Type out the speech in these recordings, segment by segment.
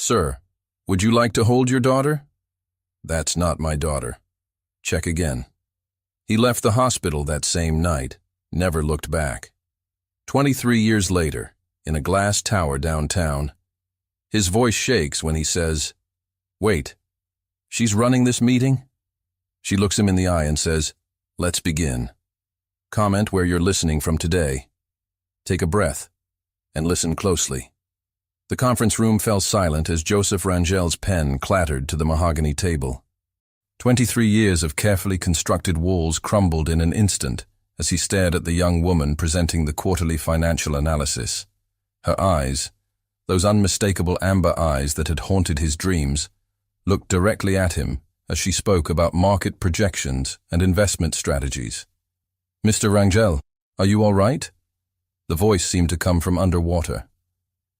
Sir, would you like to hold your daughter? That's not my daughter. Check again. He left the hospital that same night, never looked back. 23 years later, in a glass tower downtown, his voice shakes when he says, "Wait, she's running this meeting?" She looks him in the eye and says, "Let's begin." Comment where you're listening from today. Take a breath and listen closely. The conference room fell silent as Joseph Rangel's pen clattered to the mahogany table. 23 years of carefully constructed walls crumbled in an instant as he stared at the young woman presenting the quarterly financial analysis. Her eyes, those unmistakable amber eyes that had haunted his dreams, looked directly at him as she spoke about market projections and investment strategies. "Mr. Rangel, are you all right?" The voice seemed to come from underwater.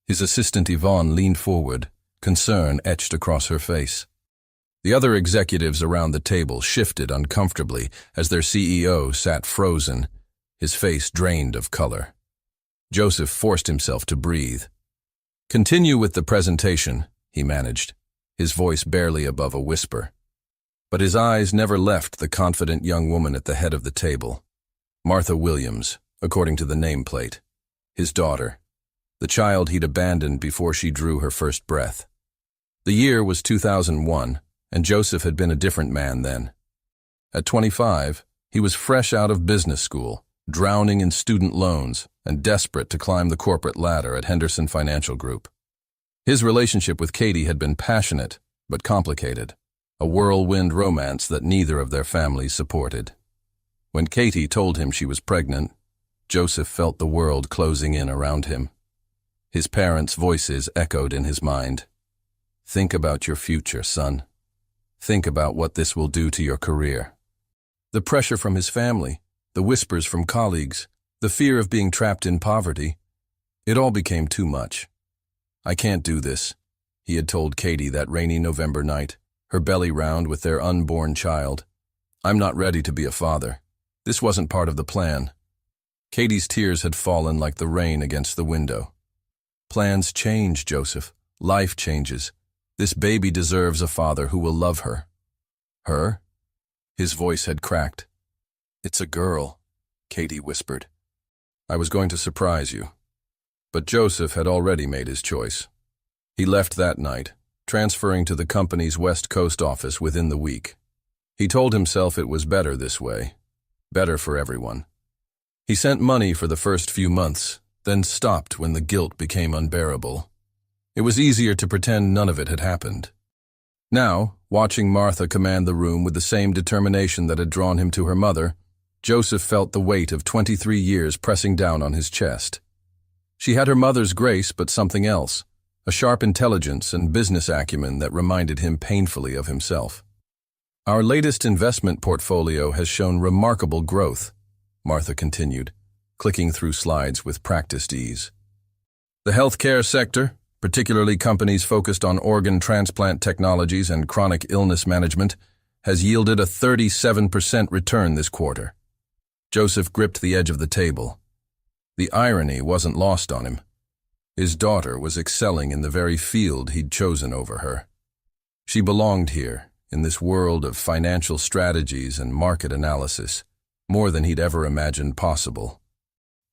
His assistant Yvonne leaned forward, concern etched across her face. The other executives around the table shifted uncomfortably as their CEO sat frozen, his face drained of color. Joseph forced himself to breathe. "Continue with the presentation," he managed, his voice barely above a whisper. But his eyes never left the confident young woman at the head of the table. Martha Williams, according to the nameplate. His daughter. The child he'd abandoned before she drew her first breath. The year was 2001, and Joseph had been a different man then. At 25, he was fresh out of business school, drowning in student loans, and desperate to climb the corporate ladder at Henderson Financial Group. His relationship with Katie had been passionate, but complicated, a whirlwind romance that neither of their families supported. When Katie told him she was pregnant, Joseph felt the world closing in around him. His parents' voices echoed in his mind. "Think about your future, son. Think about what this will do to your career." The pressure from his family, the whispers from colleagues, the fear of being trapped in poverty, it all became too much. "I can't do this," he had told Katie that rainy November night, her belly round with their unborn child. "I'm not ready to be a father. This wasn't part of the plan." Katie's tears had fallen like the rain against the window. "Plans change, Joseph. Life changes. This baby deserves a father who will love her." "Her?" His voice had cracked. "It's a girl," Katie whispered. "I was going to surprise you." But Joseph had already made his choice. He left that night, transferring to the company's West Coast office within the week. He told himself it was better this way. Better for everyone. He sent money for the first few months, then stopped when the guilt became unbearable. It was easier to pretend none of it had happened. Now, watching Martha command the room with the same determination that had drawn him to her mother, Joseph felt the weight of 23 years pressing down on his chest. She had her mother's grace, but something else, a sharp intelligence and business acumen that reminded him painfully of himself. "Our latest investment portfolio has shown remarkable growth," Martha continued, clicking through slides with practiced ease. "The healthcare sector, particularly companies focused on organ transplant technologies and chronic illness management, has yielded a 37% return this quarter." Joseph gripped the edge of the table. The irony wasn't lost on him. His daughter was excelling in the very field he'd chosen over her. She belonged here, in this world of financial strategies and market analysis, more than he'd ever imagined possible.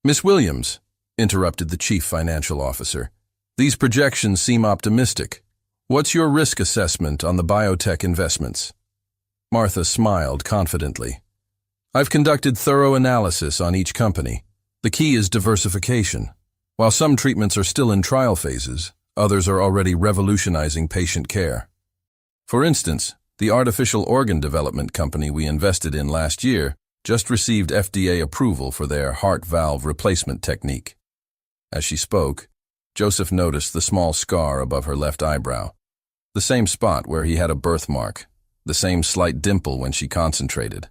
"Miss Williams," interrupted the chief financial officer, "these projections seem optimistic. What's your risk assessment on the biotech investments?" Martha smiled confidently. "I've conducted thorough analysis on each company. The key is diversification. While some treatments are still in trial phases, others are already revolutionizing patient care. For instance, the artificial organ development company we invested in last year just received FDA approval for their heart valve replacement technique." As she spoke, Joseph noticed the small scar above her left eyebrow, the same spot where he had a birthmark, the same slight dimple when she concentrated,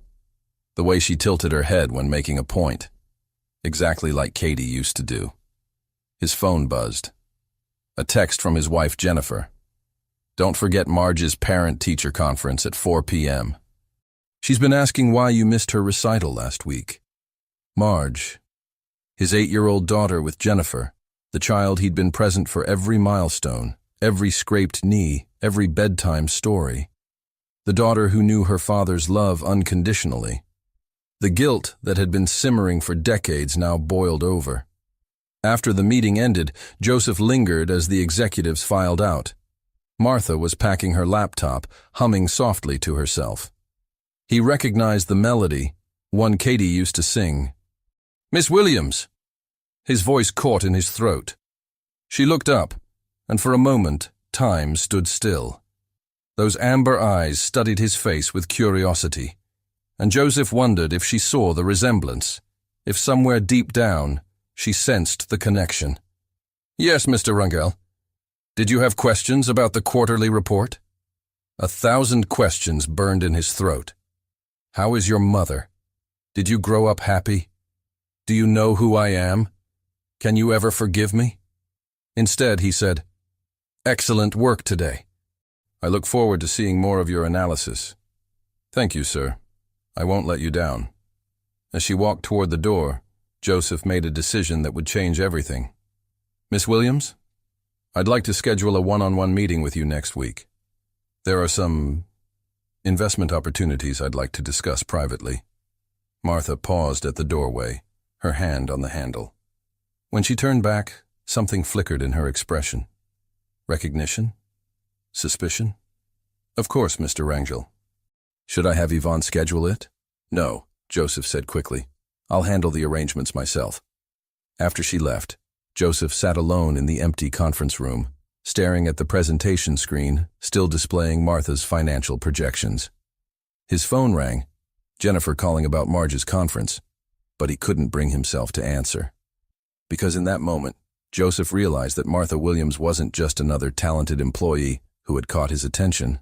the way she tilted her head when making a point, exactly like Katie used to do. His phone buzzed. A text from his wife Jennifer. "Don't forget Marge's parent-teacher conference at 4 p.m. She's been asking why you missed her recital last week." Marge, his 8-year-old daughter with Jennifer, the child he'd been present for every milestone, every scraped knee, every bedtime story. The daughter who knew her father's love unconditionally. The guilt that had been simmering for decades now boiled over. After the meeting ended, Joseph lingered as the executives filed out. Martha was packing her laptop, humming softly to herself. He recognized the melody, one Katie used to sing. "Miss Williams!" His voice caught in his throat. She looked up, and for a moment, time stood still. Those amber eyes studied his face with curiosity, and Joseph wondered if she saw the resemblance, if somewhere deep down she sensed the connection. "Yes, Mr. Rangel. Did you have questions about the quarterly report?" 1,000 questions burned in his throat. "How is your mother? Did you grow up happy? Do you know who I am? Can you ever forgive me?" Instead, he said, "Excellent work today. I look forward to seeing more of your analysis." "Thank you, sir. I won't let you down." As she walked toward the door, Joseph made a decision that would change everything. "Miss Williams, I'd like to schedule a one-on-one meeting with you next week. There are some investment opportunities I'd like to discuss privately." Martha paused at the doorway, her hand on the handle. When she turned back, something flickered in her expression. Recognition? Suspicion? "Of course, Mr. Rangel. Should I have Yvonne schedule it?" "No," Joseph said quickly. "I'll handle the arrangements myself." After she left, Joseph sat alone in the empty conference room, staring at the presentation screen, still displaying Martha's financial projections. His phone rang, Jennifer calling about Marge's conference, but he couldn't bring himself to answer. Because in that moment, Joseph realized that Martha Williams wasn't just another talented employee who had caught his attention.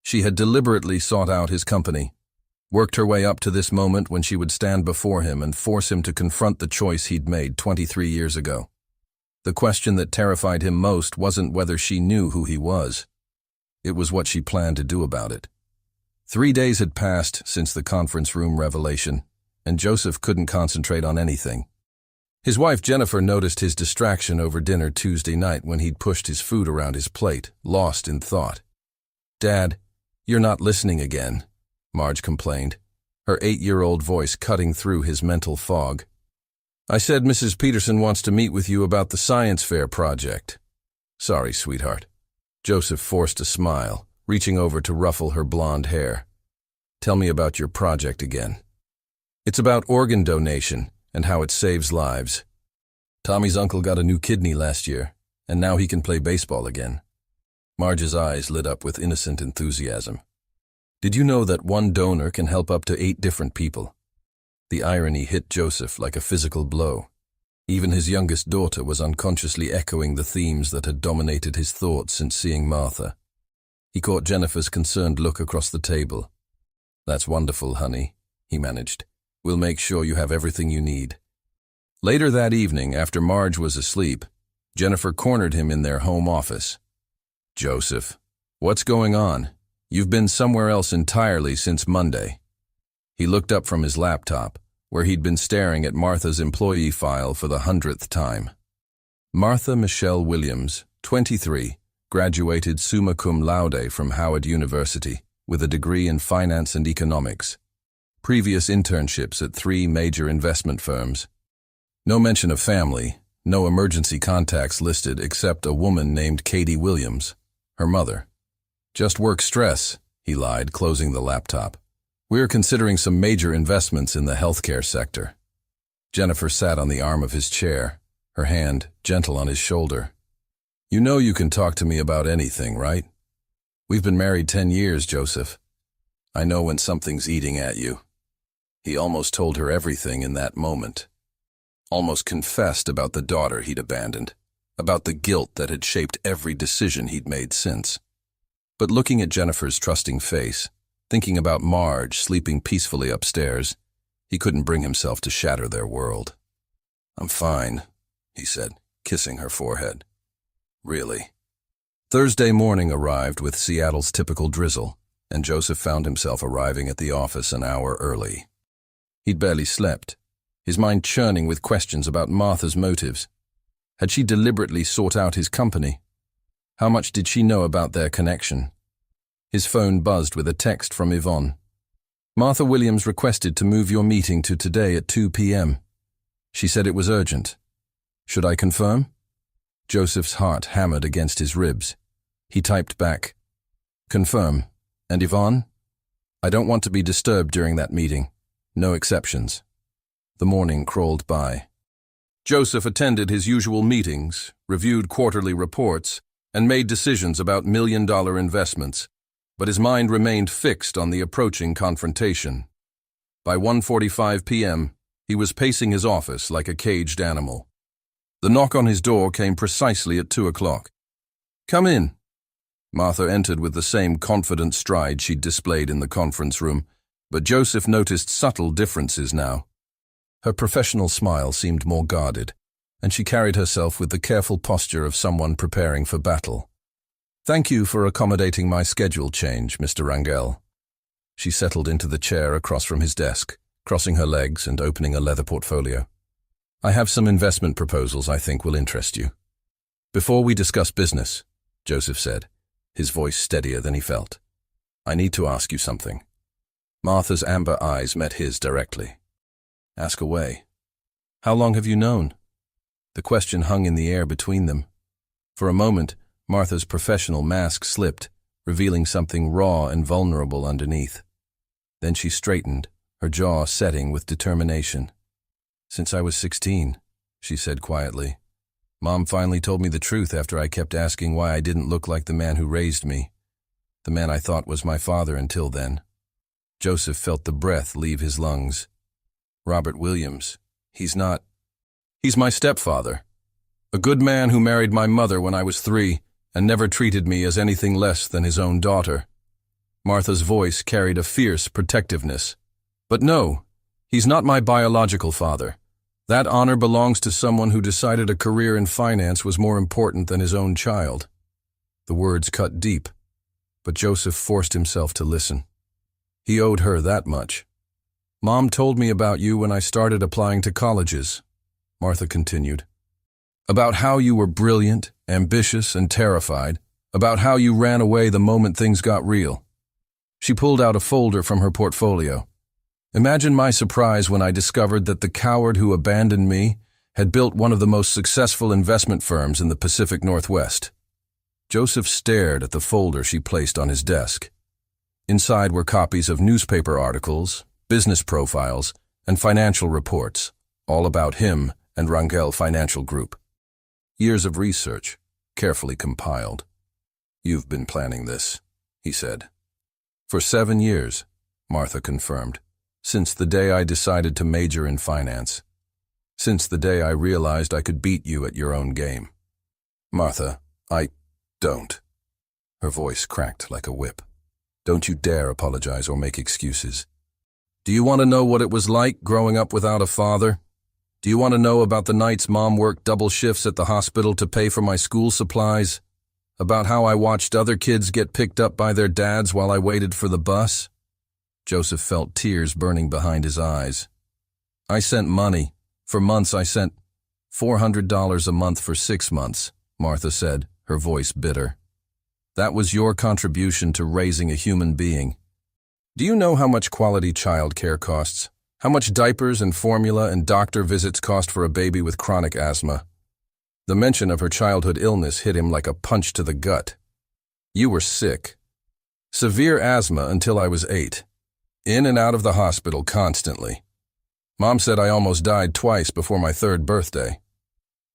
She had deliberately sought out his company, worked her way up to this moment when she would stand before him and force him to confront the choice he'd made 23 years ago. The question that terrified him most wasn't whether she knew who he was. It was what she planned to do about it. 3 days had passed since the conference room revelation, and Joseph couldn't concentrate on anything. His wife Jennifer noticed his distraction over dinner Tuesday night when he'd pushed his food around his plate, lost in thought. "Dad, you're not listening again," Marge complained, her 8-year-old voice cutting through his mental fog. "I said Mrs. Peterson wants to meet with you about the science fair project." "Sorry, sweetheart." Joseph forced a smile, reaching over to ruffle her blonde hair. "Tell me about your project again." "It's about organ donation and how it saves lives. Tommy's uncle got a new kidney last year, and now he can play baseball again." Marge's eyes lit up with innocent enthusiasm. "Did you know that one donor can help up to 8 different people?" The irony hit Joseph like a physical blow. Even his youngest daughter was unconsciously echoing the themes that had dominated his thoughts since seeing Martha. He caught Jennifer's concerned look across the table. "That's wonderful, honey," he managed. "We'll make sure you have everything you need." Later that evening, after Marge was asleep, Jennifer cornered him in their home office. "Joseph, what's going on? You've been somewhere else entirely since Monday." He looked up from his laptop, where he'd been staring at Martha's employee file for the 100th time. Martha Michelle Williams, 23, graduated summa cum laude from Howard University with a degree in finance and economics. Previous internships at 3 major investment firms. No mention of family, no emergency contacts listed except a woman named Katie Williams, her mother. "Just work stress," he lied, closing the laptop. "We're considering some major investments in the healthcare sector." Jennifer sat on the arm of his chair, her hand gentle on his shoulder. "You know you can talk to me about anything, right? We've been married 10 years, Joseph. I know when something's eating at you." He almost told her everything in that moment. Almost confessed about the daughter he'd abandoned, about the guilt that had shaped every decision he'd made since. But looking at Jennifer's trusting face, thinking about Marge sleeping peacefully upstairs, he couldn't bring himself to shatter their world. "I'm fine," he said, kissing her forehead. "Really?" Thursday morning arrived with Seattle's typical drizzle, and Joseph found himself arriving at the office an hour early. He'd barely slept, his mind churning with questions about Martha's motives. Had she deliberately sought out his company? How much did she know about their connection? His phone buzzed with a text from Yvonne. Martha Williams requested to move your meeting to today at 2 p.m. She said it was urgent. Should I confirm? Joseph's heart hammered against his ribs. He typed back, confirm. And Yvonne? I don't want to be disturbed during that meeting. No exceptions. The morning crawled by. Joseph attended his usual meetings, reviewed quarterly reports, and made decisions about million-dollar investments, but his mind remained fixed on the approaching confrontation. By 1:45 p.m., he was pacing his office like a caged animal. The knock on his door came precisely at 2 o'clock. Come in. Martha entered with the same confident stride she'd displayed in the conference room, but Joseph noticed subtle differences now. Her professional smile seemed more guarded, and she carried herself with the careful posture of someone preparing for battle. Thank you for accommodating my schedule change, Mr. Rangel. She settled into the chair across from his desk, crossing her legs and opening a leather portfolio. I have some investment proposals I think will interest you. Before we discuss business, Joseph said, his voice steadier than he felt, I need to ask you something. Martha's amber eyes met his directly. Ask away. How long have you known? The question hung in the air between them. For a moment, Martha's professional mask slipped, revealing something raw and vulnerable underneath. Then she straightened, her jaw setting with determination. Since I was 16, she said quietly. Mom finally told me the truth after I kept asking why I didn't look like the man who raised me, the man I thought was my father until then. Joseph felt the breath leave his lungs. Robert Williams, he's my stepfather. A good man who married my mother when I was 3 and never treated me as anything less than his own daughter. Martha's voice carried a fierce protectiveness. But no, he's not my biological father. That honor belongs to someone who decided a career in finance was more important than his own child. The words cut deep, but Joseph forced himself to listen. He owed her that much. Mom told me about you when I started applying to colleges, Martha continued. About how you were brilliant, ambitious, and terrified. About how you ran away the moment things got real. She pulled out a folder from her portfolio. Imagine my surprise when I discovered that the coward who abandoned me had built one of the most successful investment firms in the Pacific Northwest. Joseph stared at the folder she placed on his desk. Inside were copies of newspaper articles, business profiles, and financial reports, all about him and Rangel Financial Group. Years of research, carefully compiled. You've been planning this, he said. For 7 years, Martha confirmed. Since the day I decided to major in finance. Since the day I realized I could beat you at your own game. Martha, I don't. Her voice cracked like a whip. Don't you dare apologize or make excuses. Do you want to know what it was like growing up without a father? Do you want to know about the nights Mom worked double shifts at the hospital to pay for my school supplies? About how I watched other kids get picked up by their dads while I waited for the bus? Joseph felt tears burning behind his eyes. I sent money. For months I sent $400 a month for 6 months, Martha said, her voice bitter. That was your contribution to raising a human being. Do you know how much quality child care costs? How much diapers and formula and doctor visits cost for a baby with chronic asthma? The mention of her childhood illness hit him like a punch to the gut. You were sick. Severe asthma until I was 8. In and out of the hospital constantly. Mom said I almost died twice before my 3rd birthday.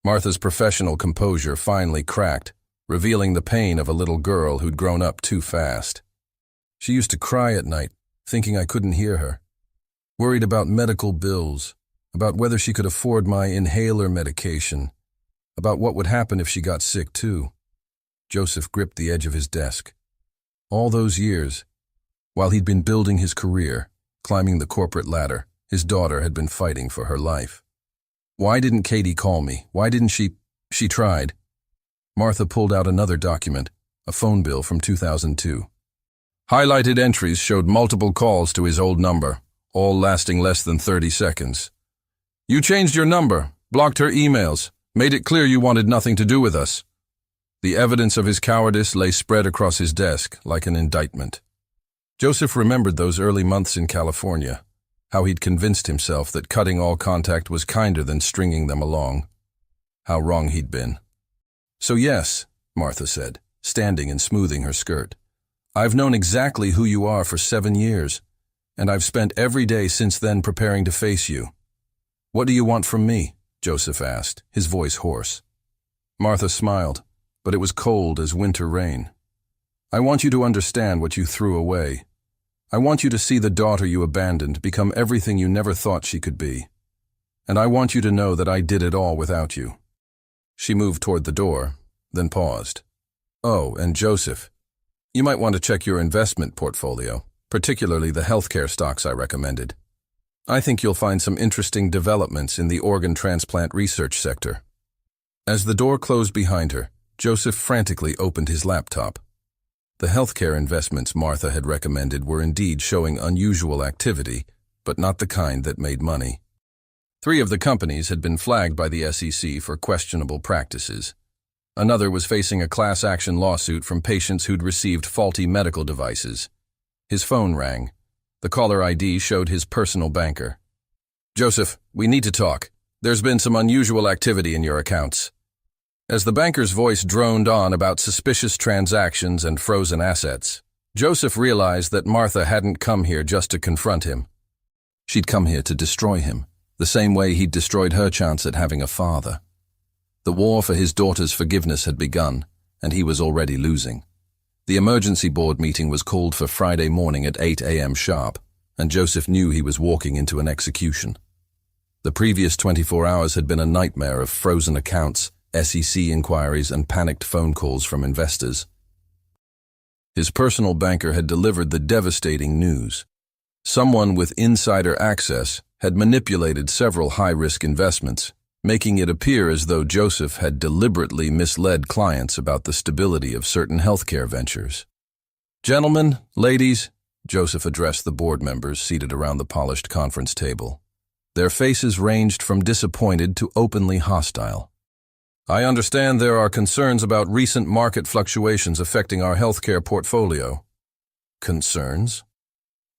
Martha's professional composure finally cracked, revealing the pain of a little girl who'd grown up too fast. She used to cry at night, thinking I couldn't hear her. Worried about medical bills, about whether she could afford my inhaler medication, about what would happen if she got sick too. Joseph gripped the edge of his desk. All those years, while he'd been building his career, climbing the corporate ladder, his daughter had been fighting for her life. Why didn't Katie call me? Why didn't she? She tried. Martha pulled out another document, a phone bill from 2002. Highlighted entries showed multiple calls to his old number, all lasting less than 30 seconds. You changed your number, blocked her emails, made it clear you wanted nothing to do with us. The evidence of his cowardice lay spread across his desk like an indictment. Joseph remembered those early months in California, how he'd convinced himself that cutting all contact was kinder than stringing them along. How wrong he'd been. "So yes," Martha said, standing and smoothing her skirt. "I've known exactly who you are for 7 years, and I've spent every day since then preparing to face you." "What do you want from me?" Joseph asked, his voice hoarse. Martha smiled, but it was cold as winter rain. "I want you to understand what you threw away. I want you to see the daughter you abandoned become everything you never thought she could be. And I want you to know that I did it all without you." She moved toward the door, then paused. "Oh, and Joseph, you might want to check your investment portfolio, particularly the healthcare stocks I recommended. I think you'll find some interesting developments in the organ transplant research sector." As the door closed behind her, Joseph frantically opened his laptop. The healthcare investments Martha had recommended were indeed showing unusual activity, but not the kind that made money. 3 of the companies had been flagged by the SEC for questionable practices. Another was facing a class action lawsuit from patients who'd received faulty medical devices. His phone rang. The caller ID showed his personal banker. "Joseph, we need to talk. There's been some unusual activity in your accounts." As the banker's voice droned on about suspicious transactions and frozen assets, Joseph realized that Martha hadn't come here just to confront him. She'd come here to destroy him, the same way he'd destroyed her chance at having a father. The war for his daughter's forgiveness had begun, and he was already losing. The emergency board meeting was called for Friday morning at 8 a.m. sharp, and Joseph knew he was walking into an execution. The previous 24 hours had been a nightmare of frozen accounts, SEC inquiries, and panicked phone calls from investors. His personal banker had delivered the devastating news. Someone with insider access had manipulated several high-risk investments, making it appear as though Joseph had deliberately misled clients about the stability of certain healthcare ventures. "Gentlemen, ladies," Joseph addressed the board members seated around the polished conference table. Their faces ranged from disappointed to openly hostile. "I understand there are concerns about recent market fluctuations affecting our healthcare portfolio." "Concerns?"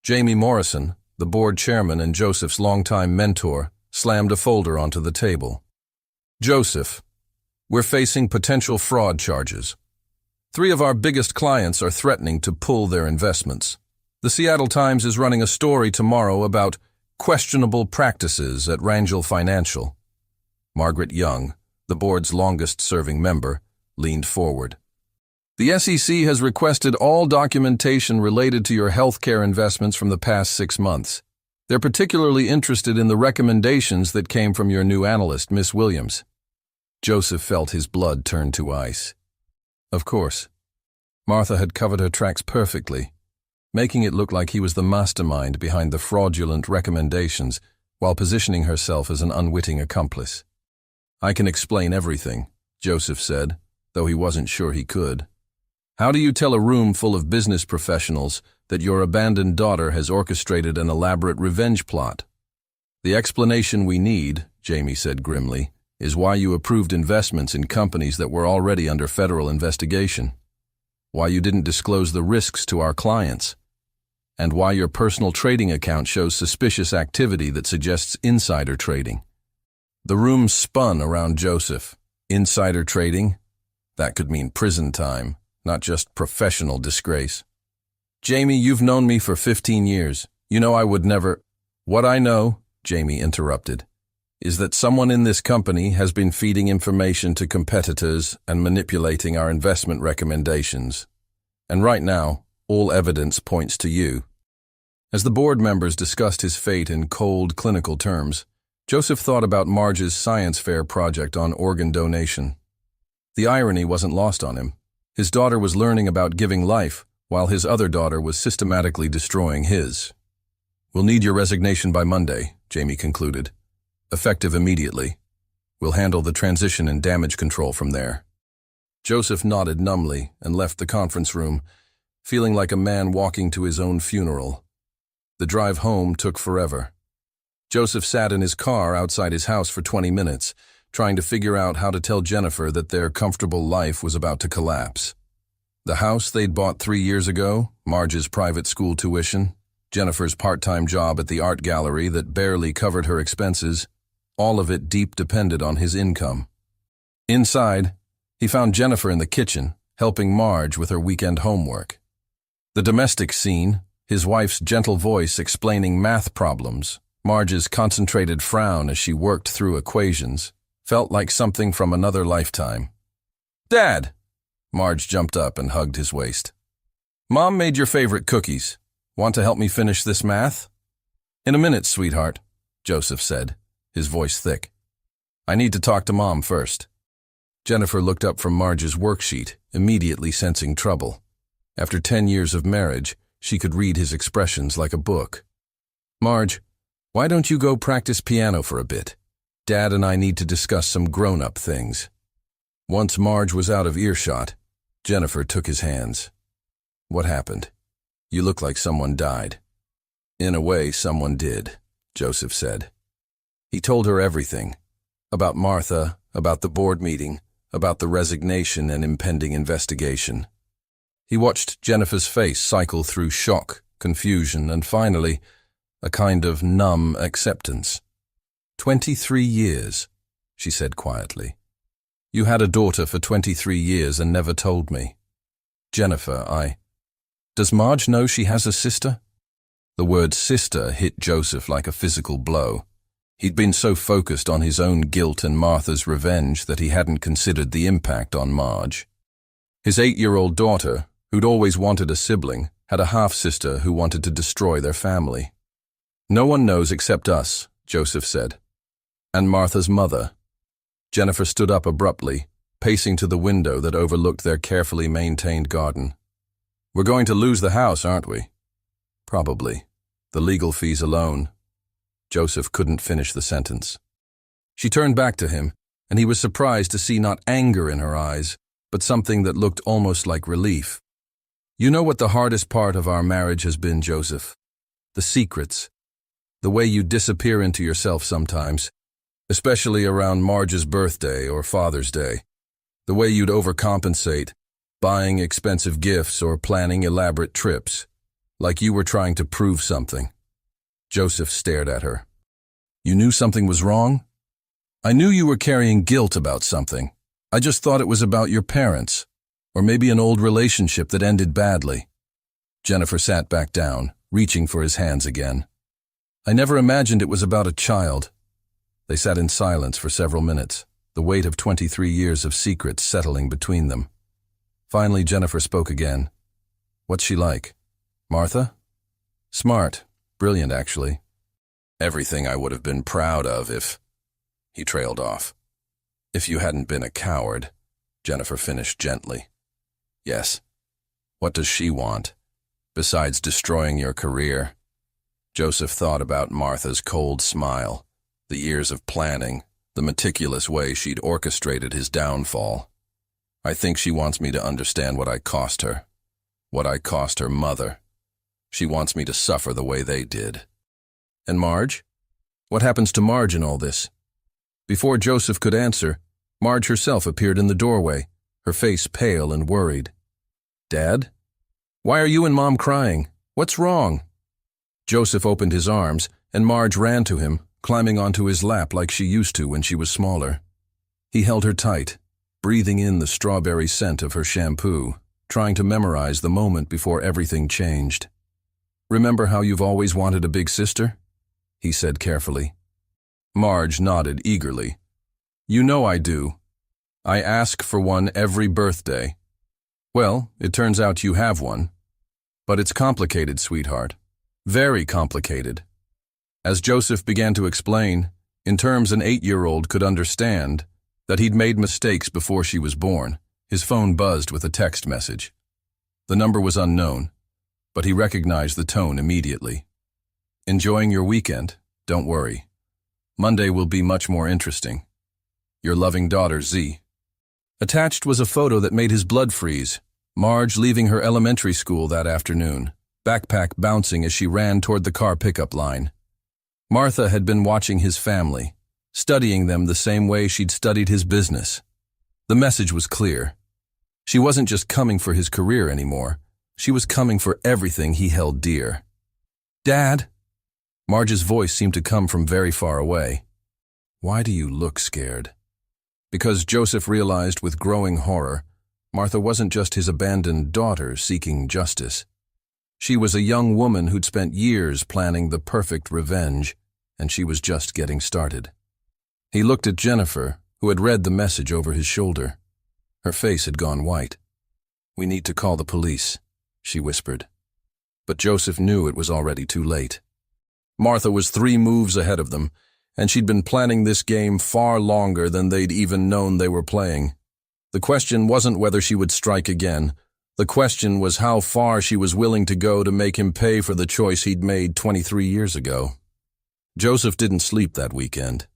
Jamie Morrison, the board chairman and Joseph's longtime mentor, slammed a folder onto the table. "Joseph, we're facing potential fraud charges. 3 of our biggest clients are threatening to pull their investments. The Seattle Times is running a story tomorrow about questionable practices at Rangel Financial." Margaret Young, the board's longest-serving member, leaned forward. "The SEC has requested all documentation related to your healthcare investments from the past 6 months. They're particularly interested in the recommendations that came from your new analyst, Miss Williams." Joseph felt his blood turn to ice. Of course. Martha had covered her tracks perfectly, making it look like he was the mastermind behind the fraudulent recommendations while positioning herself as an unwitting accomplice. "I can explain everything," Joseph said, though he wasn't sure he could. "How do you tell a room full of business professionals that your abandoned daughter has orchestrated an elaborate revenge plot?" "The explanation we need," Jamie said grimly, "is why you approved investments in companies that were already under federal investigation, why you didn't disclose the risks to our clients, and why your personal trading account shows suspicious activity that suggests insider trading." The room spun around Joseph. Insider trading? That could mean prison time, not just professional disgrace. "Jamie, you've known me for 15 years. You know I would never—" "What I know," Jamie interrupted, "is that someone in this company has been feeding information to competitors and manipulating our investment recommendations. And right now, all evidence points to you." As the board members discussed his fate in cold, clinical terms, Joseph thought about Marge's science fair project on organ donation. The irony wasn't lost on him. His daughter was learning about giving life, while his other daughter was systematically destroying his. "We'll need your resignation by Monday," Jamie concluded. "Effective immediately. We'll handle the transition and damage control from there." Joseph nodded numbly and left the conference room, feeling like a man walking to his own funeral. The drive home took forever. Joseph sat in his car outside his house for 20 minutes, trying to figure out how to tell Jennifer that their comfortable life was about to collapse. The house they'd bought 3 years ago, Marge's private school tuition, Jennifer's part-time job at the art gallery that barely covered her expenses, all of it deep depended on his income. Inside, he found Jennifer in the kitchen, helping Marge with her weekend homework. The domestic scene, his wife's gentle voice explaining math problems, Marge's concentrated frown as she worked through equations, felt like something from another lifetime. "Dad!" Marge jumped up and hugged his waist. "Mom made your favorite cookies. Want to help me finish this math?" "In a minute, sweetheart," Joseph said, his voice thick. "I need to talk to Mom first." Jennifer looked up from Marge's worksheet, immediately sensing trouble. After 10 years of marriage, she could read his expressions like a book. "Marge, why don't you go practice piano for a bit? Dad and I need to discuss some grown-up things." Once Marge was out of earshot, Jennifer took his hands. "What happened? You look like someone died." "In a way, someone did," Joseph said. He told her everything. About Martha, about the board meeting, about the resignation and impending investigation. He watched Jennifer's face cycle through shock, confusion, and finally, a kind of numb acceptance. 23 years, she said quietly. "You had a daughter for 23 years and never told me." "Jennifer, Does Marge know she has a sister?" The word sister hit Joseph like a physical blow. He'd been so focused on his own guilt and Martha's revenge that he hadn't considered the impact on Marge. His 8-year-old daughter, who'd always wanted a sibling, had a half-sister who wanted to destroy their family. "No one knows except us," Joseph said. "And Martha's mother." Jennifer stood up abruptly, pacing to the window that overlooked their carefully maintained garden. "We're going to lose the house, aren't we?" "Probably. The legal fees alone." Joseph couldn't finish the sentence. She turned back to him, and he was surprised to see not anger in her eyes, but something that looked almost like relief. "You know what the hardest part of our marriage has been, Joseph? The secrets. The way you disappear into yourself sometimes, especially around Marge's birthday or Father's Day. The way you'd overcompensate, buying expensive gifts or planning elaborate trips, like you were trying to prove something." Joseph stared at her. "You knew something was wrong?" "I knew you were carrying guilt about something. I just thought it was about your parents, or maybe an old relationship that ended badly." Jennifer sat back down, reaching for his hands again. "I never imagined it was about a child." They sat in silence for several minutes, the weight of 23 years of secrets settling between them. Finally, Jennifer spoke again. "What's she like?" "Martha?" "Smart. Brilliant, actually. Everything I would have been proud of if—" He trailed off. "If you hadn't been a coward," Jennifer finished gently. "Yes. What does she want, besides destroying your career?" Joseph thought about Martha's cold smile, the years of planning, the meticulous way she'd orchestrated his downfall. "I think she wants me to understand what I cost her, what I cost her mother. She wants me to suffer the way they did." "And Marge? What happens to Marge in all this?" Before Joseph could answer, Marge herself appeared in the doorway, her face pale and worried. "Dad? Why are you and Mom crying? What's wrong?" Joseph opened his arms, and Marge ran to him, climbing onto his lap like she used to when she was smaller. He held her tight, breathing in the strawberry scent of her shampoo, trying to memorize the moment before everything changed. "Remember how you've always wanted a big sister?" he said carefully. Marge nodded eagerly. "You know I do. I ask for one every birthday." "Well, it turns out you have one. But it's complicated, sweetheart. Very complicated." As Joseph began to explain, in terms an 8-year-old could understand, that he'd made mistakes before she was born, his phone buzzed with a text message. The number was unknown, but he recognized the tone immediately. "Enjoying your weekend? Don't worry. Monday will be much more interesting. Your loving daughter, Z." Attached was a photo that made his blood freeze. Marge leaving her elementary school that afternoon, backpack bouncing as she ran toward the car pickup line. Martha had been watching his family, studying them the same way she'd studied his business. The message was clear. She wasn't just coming for his career anymore. She was coming for everything he held dear. "Dad?" Marge's voice seemed to come from very far away. "Why do you look scared?" Because Joseph realized with growing horror, Martha wasn't just his abandoned daughter seeking justice. She was a young woman who'd spent years planning the perfect revenge, and she was just getting started. He looked at Jennifer, who had read the message over his shoulder. Her face had gone white. "We need to call the police," she whispered. But Joseph knew it was already too late. Martha was 3 moves ahead of them, and she'd been planning this game far longer than they'd even known they were playing. The question wasn't whether she would strike again. The question was how far she was willing to go to make him pay for the choice he'd made 23 years ago. Joseph didn't sleep that weekend.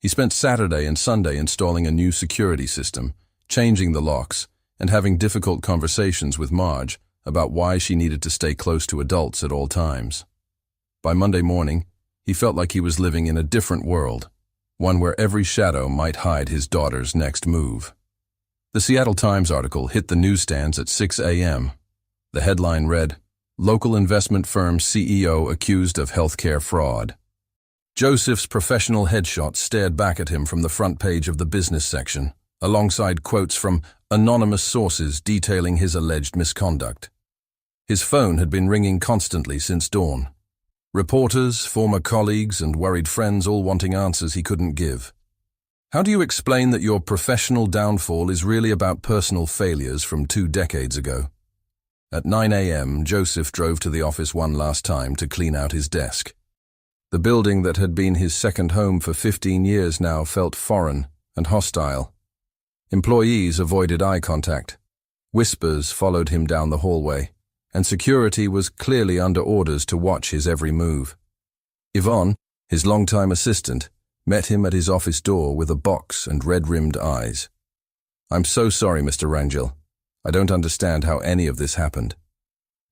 He spent Saturday and Sunday installing a new security system, changing the locks, and having difficult conversations with Marge about why she needed to stay close to adults at all times. By Monday morning, he felt like he was living in a different world, one where every shadow might hide his daughter's next move. The Seattle Times article hit the newsstands at 6 a.m. The headline read, "Local investment firm CEO accused of healthcare fraud." Joseph's professional headshot stared back at him from the front page of the business section, alongside quotes from anonymous sources detailing his alleged misconduct. His phone had been ringing constantly since dawn. Reporters, former colleagues, and worried friends all wanting answers he couldn't give. How do you explain that your professional downfall is really about personal failures from 2 decades ago? At 9 a.m., Joseph drove to the office one last time to clean out his desk. The building that had been his second home for 15 years now felt foreign and hostile. Employees avoided eye contact. Whispers followed him down the hallway, and security was clearly under orders to watch his every move. Yvonne, his longtime assistant, met him at his office door with a box and red-rimmed eyes. "I'm so sorry, Mr. Rangel. I don't understand how any of this happened."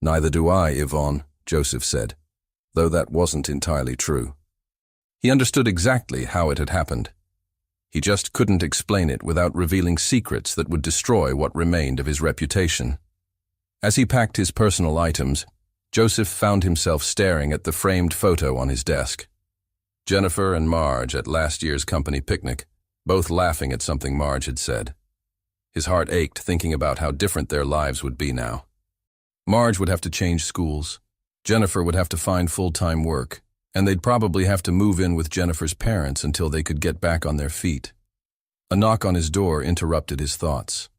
"Neither do I, Yvonne," Joseph said, though that wasn't entirely true. He understood exactly how it had happened. He just couldn't explain it without revealing secrets that would destroy what remained of his reputation. As he packed his personal items, Joseph found himself staring at the framed photo on his desk. Jennifer and Marge at last year's company picnic, both laughing at something Marge had said. His heart ached thinking about how different their lives would be now. Marge would have to change schools. Jennifer would have to find full-time work, and they'd probably have to move in with Jennifer's parents until they could get back on their feet. A knock on his door interrupted his thoughts.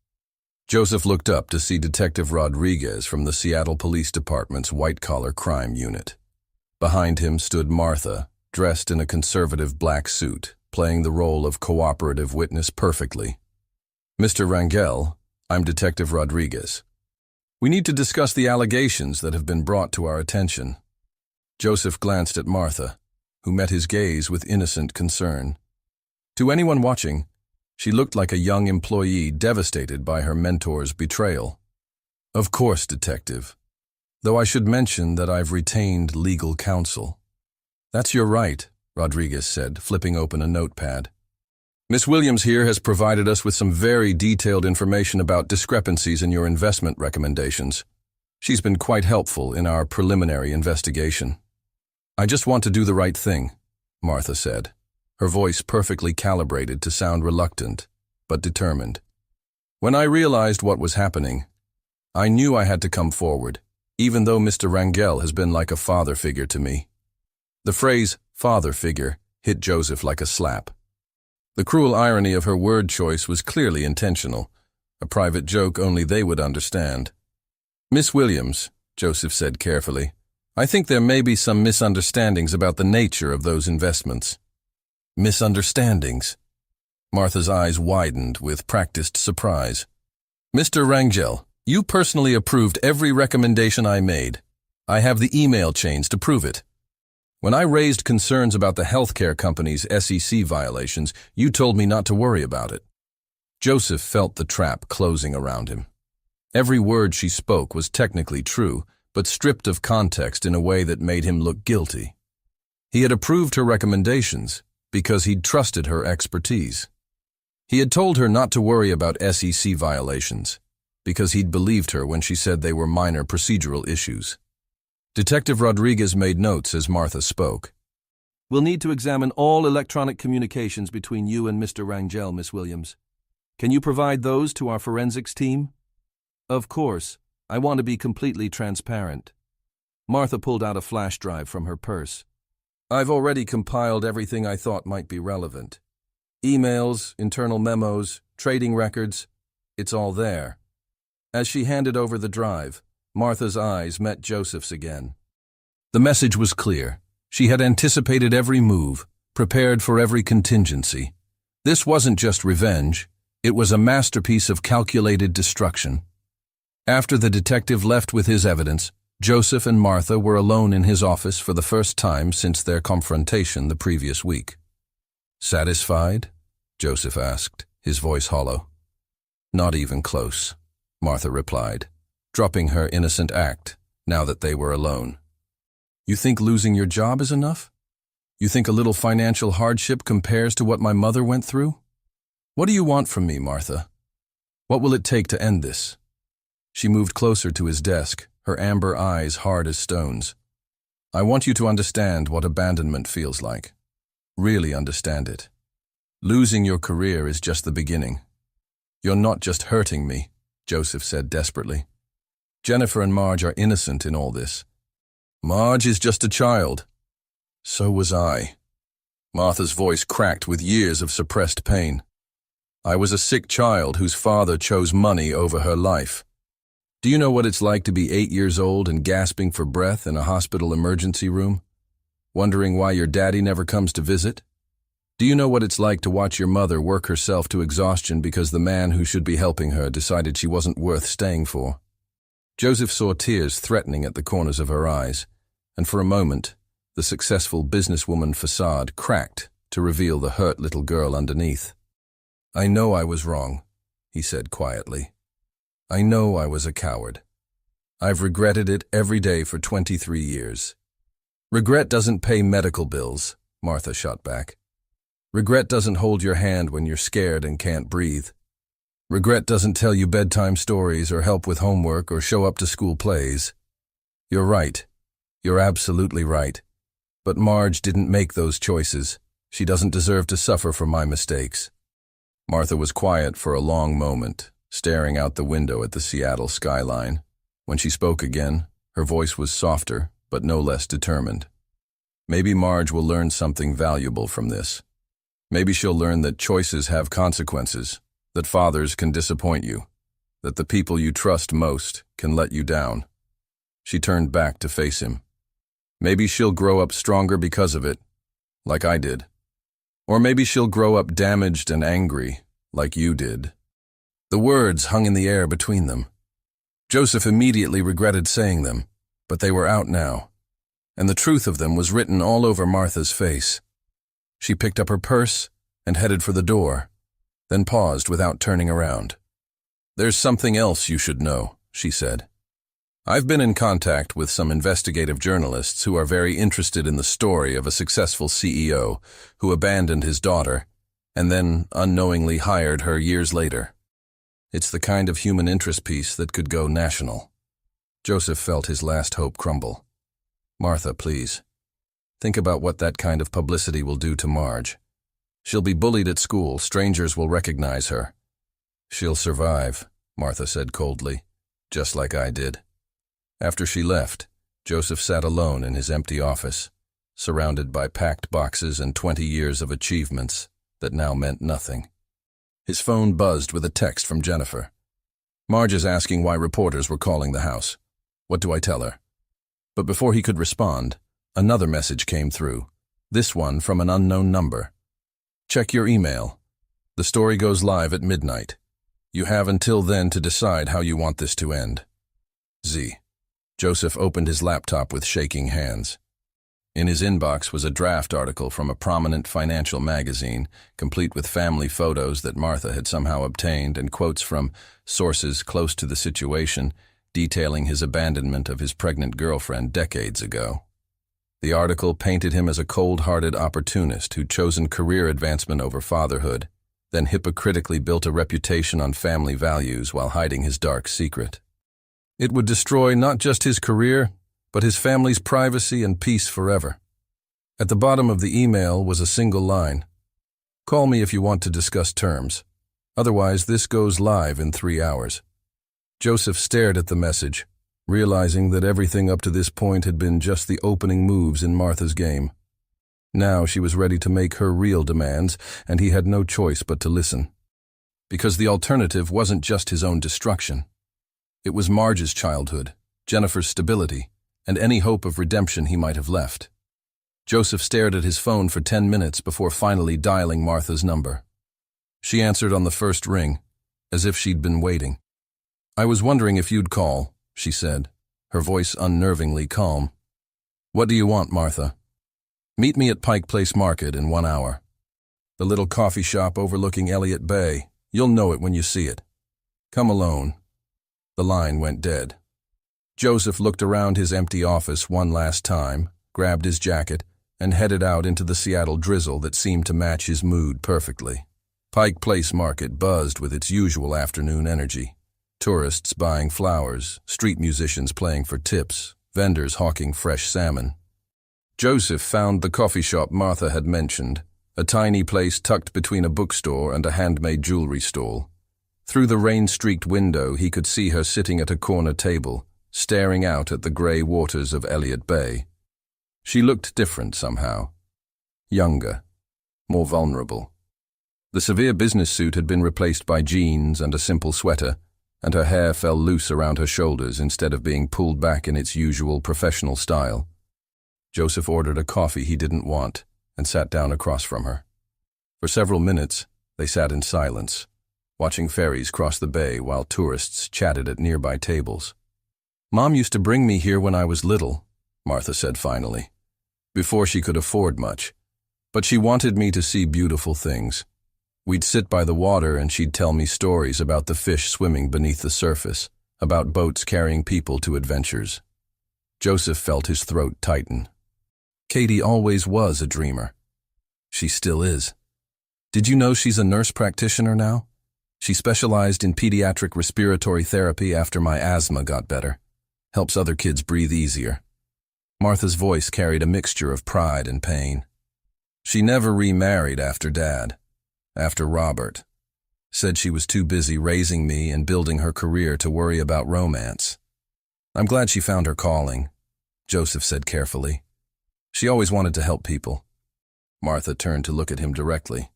Joseph looked up to see Detective Rodriguez from the Seattle Police Department's white-collar crime unit. Behind him stood Martha, dressed in a conservative black suit, playing the role of cooperative witness perfectly. "Mr. Rangel, I'm Detective Rodriguez. We need to discuss the allegations that have been brought to our attention." Joseph glanced at Martha, who met his gaze with innocent concern. To anyone watching, she looked like a young employee devastated by her mentor's betrayal. "Of course, Detective. Though I should mention that I've retained legal counsel." "That's your right," Rodriguez said, flipping open a notepad. "Miss Williams here has provided us with some very detailed information about discrepancies in your investment recommendations. She's been quite helpful in our preliminary investigation." "I just want to do the right thing," Martha said, her voice perfectly calibrated to sound reluctant, but determined. "When I realized what was happening, I knew I had to come forward, even though Mr. Rangel has been like a father figure to me." The phrase, father figure, hit Joseph like a slap. The cruel irony of her word choice was clearly intentional, a private joke only they would understand. "Miss Williams," Joseph said carefully, "I think there may be some misunderstandings about the nature of those investments." "Misunderstandings?" Martha's eyes widened with practiced surprise. "Mr. Rangel, you personally approved every recommendation I made. I have the email chains to prove it. When I raised concerns about the healthcare company's SEC violations, you told me not to worry about it." Joseph felt the trap closing around him. Every word she spoke was technically true, but stripped of context in a way that made him look guilty. He had approved her recommendations, because he'd trusted her expertise. He had told her not to worry about SEC violations, because he'd believed her when she said they were minor procedural issues. Detective Rodriguez made notes as Martha spoke. We'll need to examine all electronic communications between you and Mr. Rangel, Miss Williams. Can you provide those to our forensics team? Of course. I want to be completely transparent. Martha pulled out a flash drive from her purse. I've already compiled everything I thought might be relevant. Emails, internal memos, trading records, it's all there. As she handed over the drive, Martha's eyes met Joseph's again. The message was clear. She had anticipated every move, prepared for every contingency. This wasn't just revenge, it was a masterpiece of calculated destruction. After the detective left with his evidence, Joseph and Martha were alone in his office for the first time since their confrontation the previous week. "Satisfied?" Joseph asked, his voice hollow. "Not even close," Martha replied, dropping her innocent act now that they were alone. "You think losing your job is enough? You think a little financial hardship compares to what my mother went through? What do you want from me, Martha? What will it take to end this?" She moved closer to his desk, her amber eyes hard as stones. "I want you to understand what abandonment feels like. Really understand it. Losing your career is just the beginning. You're not just hurting me," Joseph said desperately. "Jennifer and Marge are innocent in all this. Marge is just a child. So was I." Martha's voice cracked with years of suppressed pain. "I was a sick child whose father chose money over her life. Do you know what it's like to be 8 years old and gasping for breath in a hospital emergency room? Wondering why your daddy never comes to visit? Do you know what it's like to watch your mother work herself to exhaustion because the man who should be helping her decided she wasn't worth staying for?" Joseph saw tears threatening at the corners of her eyes, and for a moment, the successful businesswoman facade cracked to reveal the hurt little girl underneath. "I know I was wrong," he said quietly. "I know I was a coward. I've regretted it every day for 23 years. Regret doesn't pay medical bills," Martha shot back. "Regret doesn't hold your hand when you're scared and can't breathe. Regret doesn't tell you bedtime stories or help with homework or show up to school plays. You're right. You're absolutely right. But Marge didn't make those choices. She doesn't deserve to suffer for my mistakes." Martha was quiet for a long moment, staring out the window at the Seattle skyline. When she spoke again, her voice was softer, but no less determined. "Maybe Marge will learn something valuable from this. Maybe she'll learn that choices have consequences, that fathers can disappoint you, that the people you trust most can let you down." She turned back to face him. "Maybe she'll grow up stronger because of it, like I did. Or maybe she'll grow up damaged and angry, like you did." The words hung in the air between them. Joseph immediately regretted saying them, but they were out now, and the truth of them was written all over Martha's face. She picked up her purse and headed for the door, then paused without turning around. "There's something else you should know," she said. "I've been in contact with some investigative journalists who are very interested in the story of a successful CEO who abandoned his daughter and then unknowingly hired her years later. It's the kind of human interest piece that could go national." Joseph felt his last hope crumble. "Martha, please. Think about what that kind of publicity will do to Marge. She'll be bullied at school, strangers will recognize her." "She'll survive," Martha said coldly, "just like I did." After she left, Joseph sat alone in his empty office, surrounded by packed boxes and 20 years of achievements that now meant nothing. His phone buzzed with a text from Jennifer. "Marge is asking why reporters were calling the house. What do I tell her?" But before he could respond, another message came through, this one from an unknown number. "Check your email. The story goes live at midnight. You have until then to decide how you want this to end. Z." Joseph opened his laptop with shaking hands. In his inbox was a draft article from a prominent financial magazine, complete with family photos that Martha had somehow obtained and quotes from sources close to the situation, detailing his abandonment of his pregnant girlfriend decades ago. The article painted him as a cold-hearted opportunist who'd chosen career advancement over fatherhood, then hypocritically built a reputation on family values while hiding his dark secret. It would destroy not just his career, but his family's privacy and peace forever. At the bottom of the email was a single line: "Call me if you want to discuss terms. Otherwise, this goes live in 3 hours." Joseph stared at the message, realizing that everything up to this point had been just the opening moves in Martha's game. Now she was ready to make her real demands, and he had no choice but to listen. Because the alternative wasn't just his own destruction. It was Marge's childhood, Jennifer's stability, and any hope of redemption he might have left. Joseph stared at his phone for 10 minutes before finally dialing Martha's number. She answered on the first ring, as if she'd been waiting. "I was wondering if you'd call," she said, her voice unnervingly calm. "What do you want, Martha?" "Meet me at Pike Place Market in 1 hour. The little coffee shop overlooking Elliott Bay. You'll know it when you see it. Come alone." The line went dead. Joseph looked around his empty office one last time, grabbed his jacket, and headed out into the Seattle drizzle that seemed to match his mood perfectly. Pike Place Market buzzed with its usual afternoon energy. Tourists buying flowers, street musicians playing for tips, vendors hawking fresh salmon. Joseph found the coffee shop Martha had mentioned, a tiny place tucked between a bookstore and a handmade jewelry stall. Through the rain-streaked window, he could see her sitting at a corner table, staring out at the gray waters of Elliott Bay. She looked different somehow. Younger, more vulnerable. The severe business suit had been replaced by jeans and a simple sweater, and her hair fell loose around her shoulders instead of being pulled back in its usual professional style. Joseph ordered a coffee he didn't want and sat down across from her. For several minutes, they sat in silence, watching ferries cross the bay while tourists chatted at nearby tables. "Mom used to bring me here when I was little," Martha said finally, "before she could afford much. But she wanted me to see beautiful things. We'd sit by the water and she'd tell me stories about the fish swimming beneath the surface, about boats carrying people to adventures." Joseph felt his throat tighten. Katie always was a dreamer. She still is. Did you know she's a nurse practitioner now? She specialized in pediatric respiratory therapy after my asthma got better. Helps other kids breathe easier. Martha's voice carried a mixture of pride and pain. She never remarried after Dad. After Robert. Said she was too busy raising me and building her career to worry about romance. "I'm glad she found her calling," Joseph said carefully. "She always wanted to help people." Martha turned to look at him directly.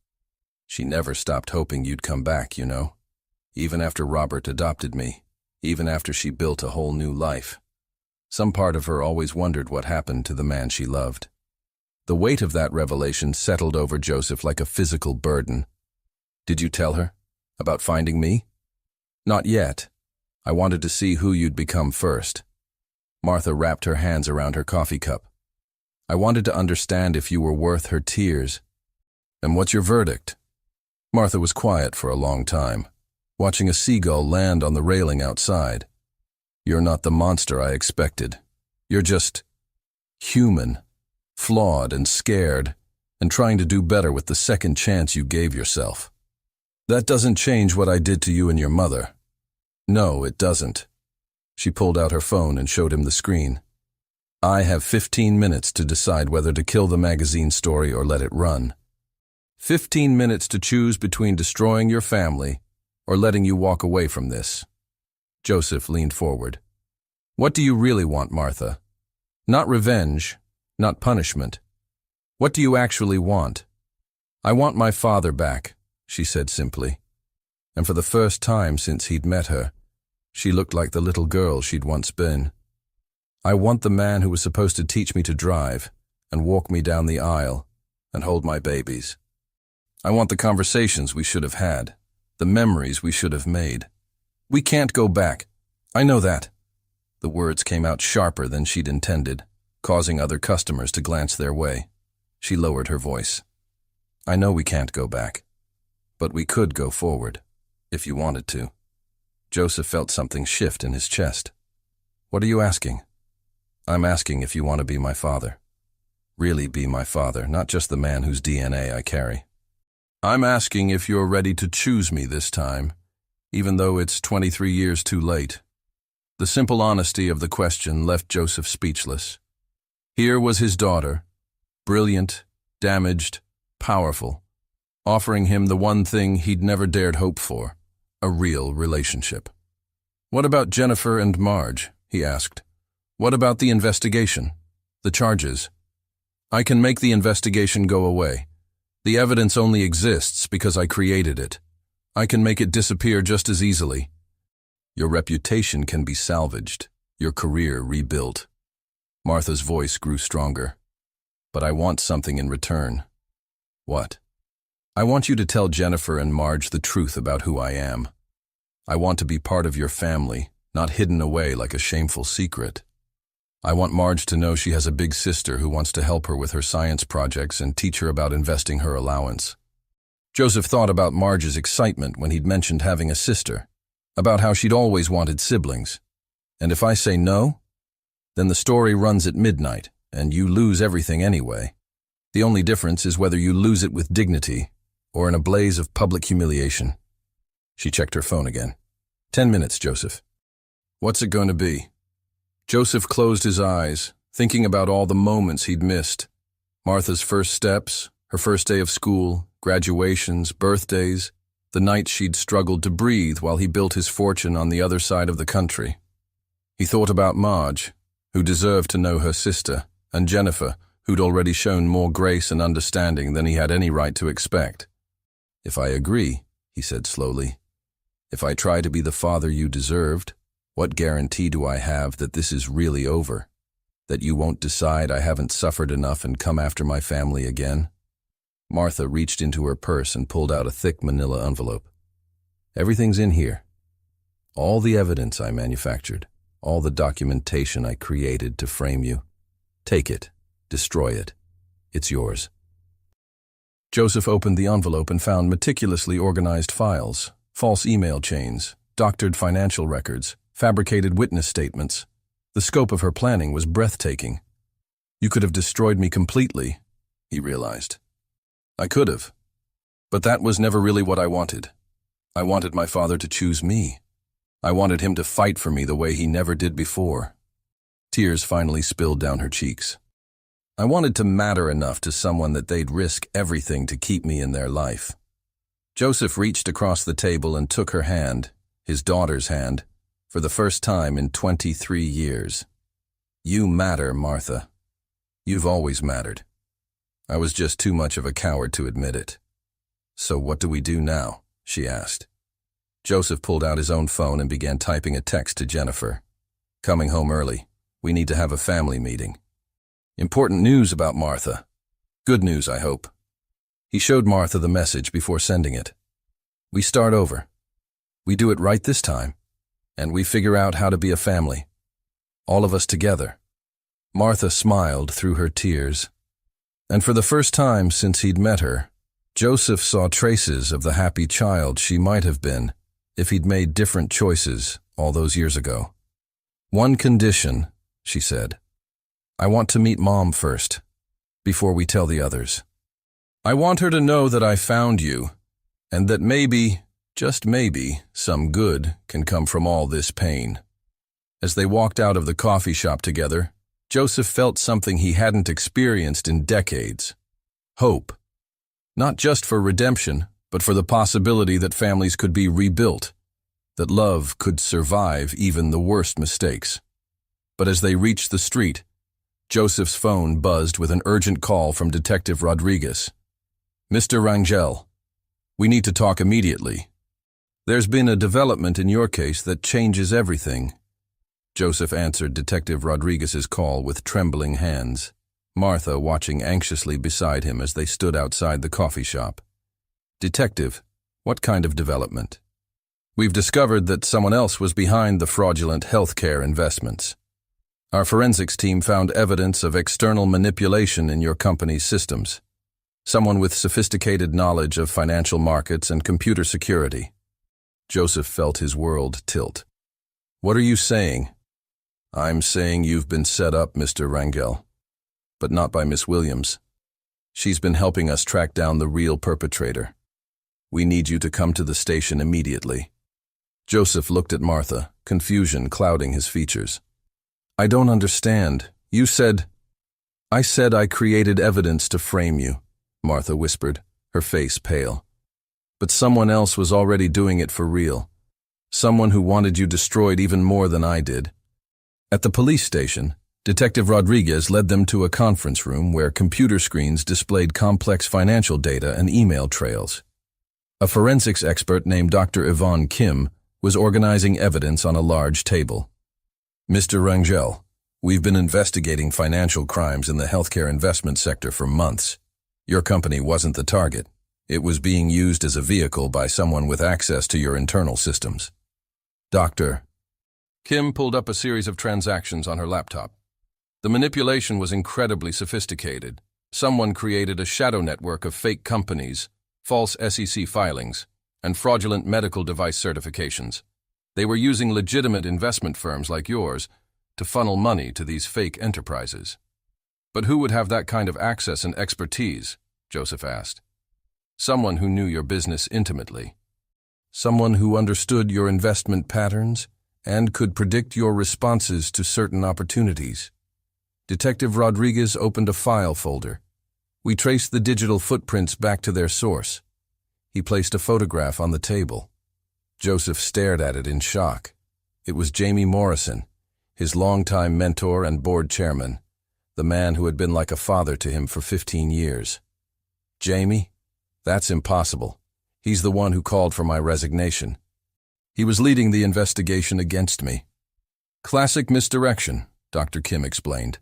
"She never stopped hoping you'd come back, you know. Even after Robert adopted me. Even after she built a whole new life. Some part of her always wondered what happened to the man she loved." The weight of that revelation settled over Joseph like a physical burden. "Did you tell her? About finding me?" "Not yet. I wanted to see who you'd become first." Martha wrapped her hands around her coffee cup. "I wanted to understand if you were worth her tears." "And what's your verdict?" Martha was quiet for a long time, watching a seagull land on the railing outside. "You're not the monster I expected. You're just human. Flawed and scared, and trying to do better with the second chance you gave yourself. That doesn't change what I did to you and your mother." "No, it doesn't." She pulled out her phone and showed him the screen. "I have 15 minutes to decide whether to kill the magazine story or let it run. 15 minutes to choose between destroying your family or letting you walk away from this." Joseph leaned forward. "What do you really want, Martha? Not revenge. Not punishment. What do you actually want?" "I want my father back," she said simply. And for the first time since he'd met her, she looked like the little girl she'd once been. "I want the man who was supposed to teach me to drive and walk me down the aisle and hold my babies. I want the conversations we should have had, the memories we should have made. We can't go back. I know that." The words came out sharper than she'd intended, causing other customers to glance their way. She lowered her voice. "I know we can't go back, but we could go forward, if you wanted to." Joseph felt something shift in his chest. "What are you asking?" "I'm asking if you want to be my father." really be my father, not just the man whose DNA I carry. I'm asking if you're ready to choose me this time, even though it's 23 years too late. The simple honesty of the question left Joseph speechless. Here was his daughter, brilliant, damaged, powerful, offering him the one thing he'd never dared hope for, a real relationship. "What about Jennifer and Marge?" he asked. "What about the investigation? The charges?" "I can make the investigation go away. The evidence only exists because I created it. I can make it disappear just as easily. Your reputation can be salvaged, your career rebuilt." Martha's voice grew stronger. "But I want something in return." "What?" "I want you to tell Jennifer and Marge the truth about who I am. I want to be part of your family, not hidden away like a shameful secret. I want Marge to know she has a big sister who wants to help her with her science projects and teach her about investing her allowance." Joseph thought about Marge's excitement when he'd mentioned having a sister, about how she'd always wanted siblings. "And if I say no, then the story runs at midnight, and you lose everything anyway. The only difference is whether you lose it with dignity or in a blaze of public humiliation." She checked her phone again. 10 minutes, Joseph." "What's it going to be?" Joseph closed his eyes, thinking about all the moments he'd missed. Martha's first steps, her first day of school, graduations, birthdays, the nights she'd struggled to breathe while he built his fortune on the other side of the country. He thought about Marge, who deserved to know her sister, and Jennifer, who'd already shown more grace and understanding than he had any right to expect. "If I agree," he said slowly, "if I try to be the father you deserved, what guarantee do I have that this is really over? That you won't decide I haven't suffered enough and come after my family again?" Martha reached into her purse and pulled out a thick manila envelope. "Everything's in here. All the evidence I manufactured, all the documentation I created to frame you. Take it. Destroy it. It's yours." Joseph opened the envelope and found meticulously organized files, false email chains, doctored financial records, fabricated witness statements. The scope of her planning was breathtaking. "You could have destroyed me completely," he realized. "I could have. But that was never really what I wanted. I wanted my father to choose me. I wanted him to fight for me the way he never did before." Tears finally spilled down her cheeks. "I wanted to matter enough to someone that they'd risk everything to keep me in their life." Joseph reached across the table and took her hand, his daughter's hand, for the first time in 23 years. "You matter, Martha. You've always mattered. I was just too much of a coward to admit it." "So what do we do now?" she asked. Joseph pulled out his own phone and began typing a text to Jennifer. "Coming home early. We need to have a family meeting. Important news about Martha. Good news, I hope." He showed Martha the message before sending it. "We start over. We do it right this time. And we figure out how to be a family. All of us together." Martha smiled through her tears. And for the first time since he'd met her, Joseph saw traces of the happy child she might have been if he'd made different choices all those years ago. "One condition," she said. "I want to meet Mom first, before we tell the others. I want her to know that I found you, and that maybe, just maybe, some good can come from all this pain." As they walked out of the coffee shop together, Joseph felt something he hadn't experienced in decades. Hope. Not just for redemption, but for the possibility that families could be rebuilt, that love could survive even the worst mistakes. But as they reached the street, Joseph's phone buzzed with an urgent call from Detective Rodriguez. "Mr. Rangel, we need to talk immediately. There's been a development in your case that changes everything." Joseph answered Detective Rodriguez's call with trembling hands, Martha watching anxiously beside him as they stood outside the coffee shop. "Detective, what kind of development?" "We've discovered that someone else was behind the fraudulent healthcare investments. Our forensics team found evidence of external manipulation in your company's systems. Someone with sophisticated knowledge of financial markets and computer security." Joseph felt his world tilt. "What are you saying?" "I'm saying you've been set up, Mr. Rangel. but not by Miss Williams. She's been helping us track down the real perpetrator. We need you to come to the station immediately." Joseph looked at Martha, confusion clouding his features. "I don't understand. You said—" "I said I created evidence to frame you," Martha whispered, her face pale. "But someone else was already doing it for real. Someone who wanted you destroyed even more than I did." At the police station, Detective Rodriguez led them to a conference room where computer screens displayed complex financial data and email trails. A forensics expert named Dr. Yvonne Kim was organizing evidence on a large table. "Mr. Rangel, we've been investigating financial crimes in the healthcare investment sector for months. Your company wasn't the target. It was being used as a vehicle by someone with access to your internal systems. Dr." Kim pulled up a series of transactions on her laptop. The manipulation was incredibly sophisticated. Someone created a shadow network of fake companies, false SEC filings, and fraudulent medical device certifications. They were using legitimate investment firms like yours to funnel money to these fake enterprises. "But who would have that kind of access and expertise?" Joseph asked. "Someone who knew your business intimately. Someone who understood your investment patterns and could predict your responses to certain opportunities." Detective Rodriguez opened a file folder. "We traced the digital footprints back to their source." He placed a photograph on the table. Joseph stared at it in shock. It was Jamie Morrison, his longtime mentor and board chairman, the man who had been like a father to him for 15 years. "Jamie? That's impossible. He's the one who called for my resignation. He was leading the investigation against me." "Classic misdirection," Dr. Kim explained.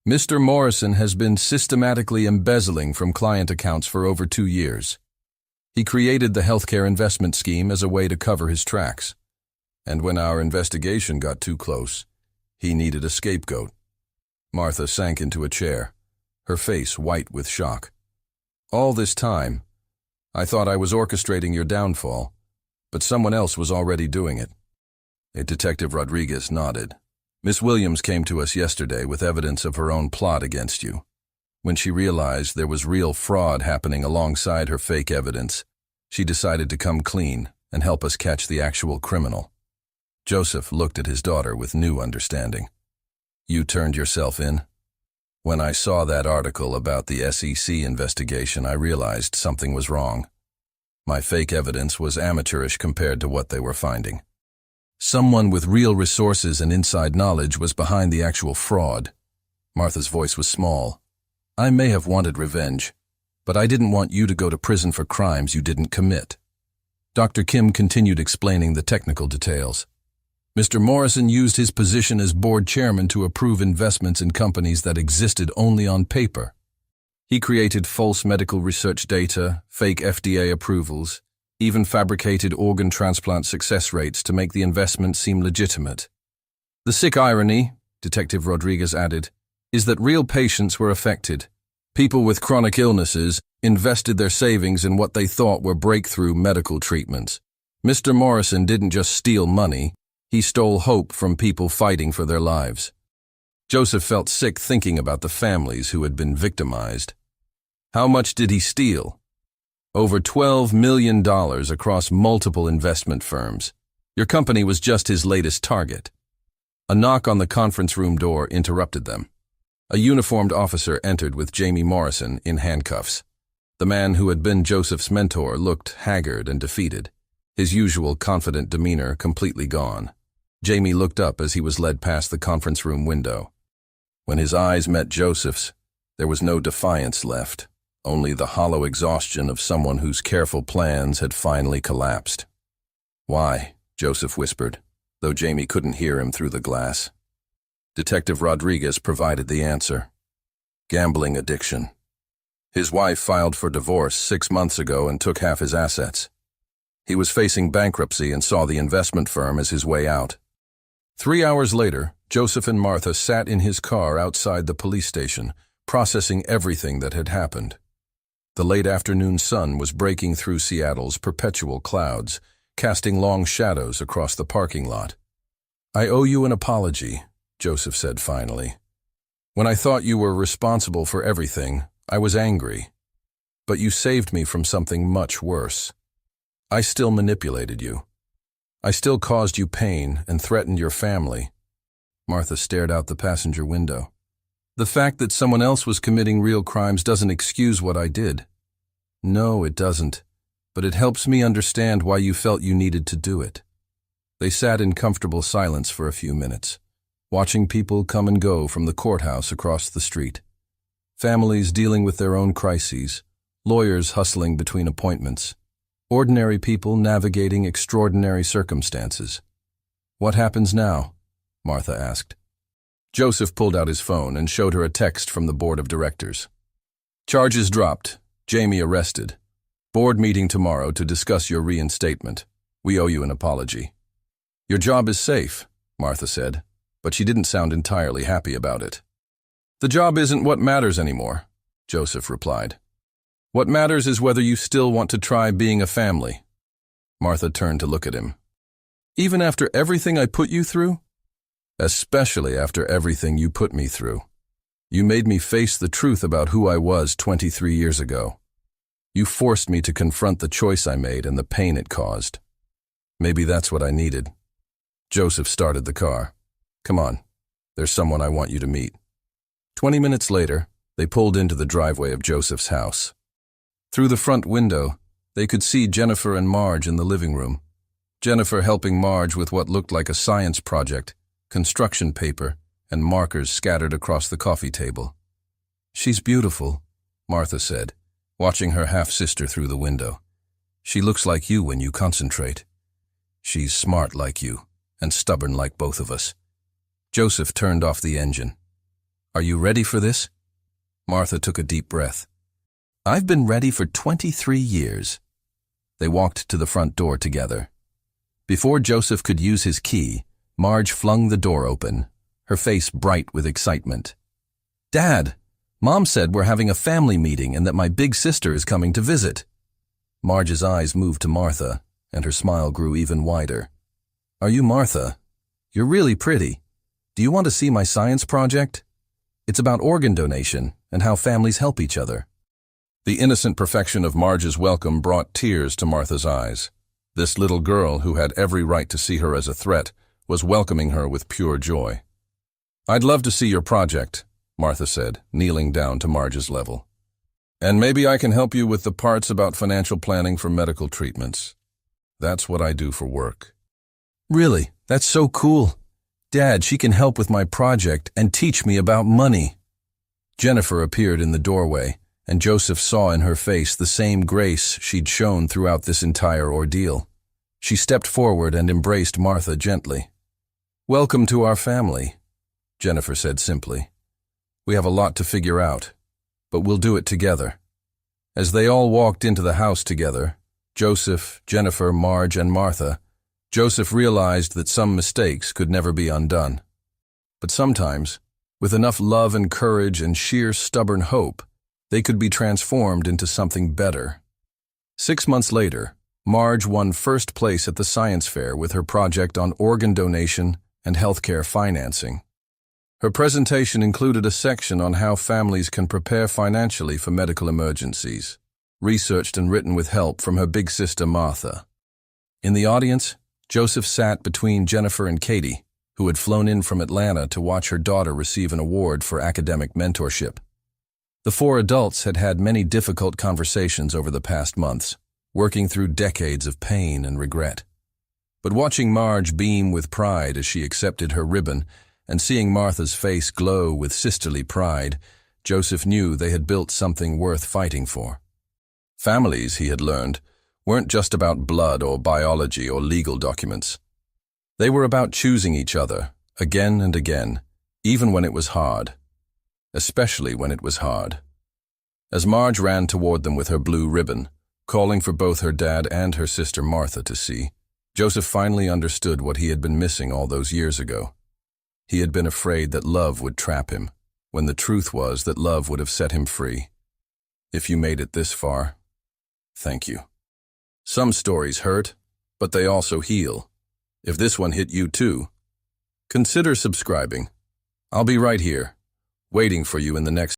"Mr. Morrison has been systematically embezzling from client accounts for over 2 years. He created the healthcare investment scheme as a way to cover his tracks. And when our investigation got too close, he needed a scapegoat." Martha sank into a chair, her face white with shock. "All this time, I thought I was orchestrating your downfall, but someone else was already doing it." Detective Rodriguez nodded. "Miss Williams came to us yesterday with evidence of her own plot against you. When she realized there was real fraud happening alongside her fake evidence, she decided to come clean and help us catch the actual criminal." Joseph looked at his daughter with new understanding. "You turned yourself in?" "When I saw that article about the SEC investigation, I realized something was wrong. My fake evidence was amateurish compared to what they were finding. Someone with real resources and inside knowledge was behind the actual fraud." Martha's voice was small. "I may have wanted revenge, but I didn't want you to go to prison for crimes you didn't commit." Dr. Kim continued explaining the technical details. "Mr. Morrison used his position as board chairman to approve investments in companies that existed only on paper. He created false medical research data, fake FDA approvals, even fabricated organ transplant success rates to make the investment seem legitimate. The sick irony," Detective Rodriguez added, "is that real patients were affected. People with chronic illnesses invested their savings in what they thought were breakthrough medical treatments. Mr. Morrison didn't just steal money, he stole hope from people fighting for their lives." Joseph felt sick thinking about the families who had been victimized. "How much did he steal?" "Over $12 million across multiple investment firms. Your company was just his latest target." A knock on the conference room door interrupted them. A uniformed officer entered with Jamie Morrison in handcuffs. The man who had been Joseph's mentor looked haggard and defeated, his usual confident demeanor completely gone. Jamie looked up as he was led past the conference room window. When his eyes met Joseph's, there was no defiance left, only the hollow exhaustion of someone whose careful plans had finally collapsed. "Why?" Joseph whispered, though Jamie couldn't hear him through the glass. Detective Rodriguez provided the answer. "Gambling addiction. His wife filed for divorce 6 months ago and took half his assets. He was facing bankruptcy and saw the investment firm as his way out." 3 hours later, Joseph and Martha sat in his car outside the police station, processing everything that had happened. The late afternoon sun was breaking through Seattle's perpetual clouds, casting long shadows across the parking lot. "I owe you an apology," Joseph said finally. When I thought you were responsible for everything, I was angry. But you saved me from something much worse. I still manipulated you. I still caused you pain and threatened your family. Martha stared out the passenger window. The fact that someone else was committing real crimes doesn't excuse what I did. No, it doesn't. But it helps me understand why you felt you needed to do it. They sat in comfortable silence for a few minutes, watching people come and go from the courthouse across the street. Families dealing with their own crises, lawyers hustling between appointments, ordinary people navigating extraordinary circumstances. What happens now? Martha asked. Joseph pulled out his phone and showed her a text from the board of directors. Charges dropped. Jamie arrested. Board meeting tomorrow to discuss your reinstatement. We owe you an apology. Your job is safe, Martha said, but she didn't sound entirely happy about it. The job isn't what matters anymore, Joseph replied. What matters is whether you still want to try being a family. Martha turned to look at him. Even after everything I put you through? Especially after everything you put me through. You made me face the truth about who I was 23 years ago. You forced me to confront the choice I made and the pain it caused. Maybe that's what I needed. Joseph started the car. Come on, there's someone I want you to meet. 20 minutes later, they pulled into the driveway of Joseph's house. Through the front window, they could see Jennifer and Marge in the living room. Jennifer helping Marge with what looked like a science project, construction paper, and markers scattered across the coffee table. She's beautiful, Martha said, watching her half-sister through the window. She looks like you when you concentrate. She's smart like you, and stubborn like both of us. Joseph turned off the engine. Are you ready for this? Martha took a deep breath. I've been ready for 23 years. They walked to the front door together. Before Joseph could use his key, Marge flung the door open, her face bright with excitement. Dad, Mom said we're having a family meeting and that my big sister is coming to visit. Marge's eyes moved to Martha, and her smile grew even wider. Are you Martha? You're really pretty. Do you want to see my science project? It's about organ donation and how families help each other. The innocent perfection of Marge's welcome brought tears to Martha's eyes. This little girl, who had every right to see her as a threat, was welcoming her with pure joy. I'd love to see your project, Martha said, kneeling down to Marge's level. And maybe I can help you with the parts about financial planning for medical treatments. That's what I do for work. Really, that's so cool. Dad, she can help with my project and teach me about money. Jennifer appeared in the doorway, and Joseph saw in her face the same grace she'd shown throughout this entire ordeal. She stepped forward and embraced Martha gently. Welcome to our family, Jennifer said simply. We have a lot to figure out, but we'll do it together. As they all walked into the house together, Joseph, Jennifer, Marge, and Martha, Joseph realized that some mistakes could never be undone. But sometimes, with enough love and courage and sheer stubborn hope, they could be transformed into something better. 6 months later, Marge won first place at the science fair with her project on organ donation and healthcare financing. Her presentation included a section on how families can prepare financially for medical emergencies, researched and written with help from her big sister Martha. In the audience, Joseph sat between Jennifer and Katie, who had flown in from Atlanta to watch her daughter receive an award for academic mentorship. The four adults had had many difficult conversations over the past months, working through decades of pain and regret. But watching Marge beam with pride as she accepted her ribbon and seeing Martha's face glow with sisterly pride, Joseph knew they had built something worth fighting for. Families, he had learned, weren't just about blood or biology or legal documents. They were about choosing each other, again and again, even when it was hard. Especially when it was hard. As Marge ran toward them with her blue ribbon, calling for both her dad and her sister Martha to see, Joseph finally understood what he had been missing all those years ago. He had been afraid that love would trap him, when the truth was that love would have set him free. If you made it this far, thank you. Some stories hurt, but they also heal. If this one hit you too, consider subscribing. I'll be right here, waiting for you in the next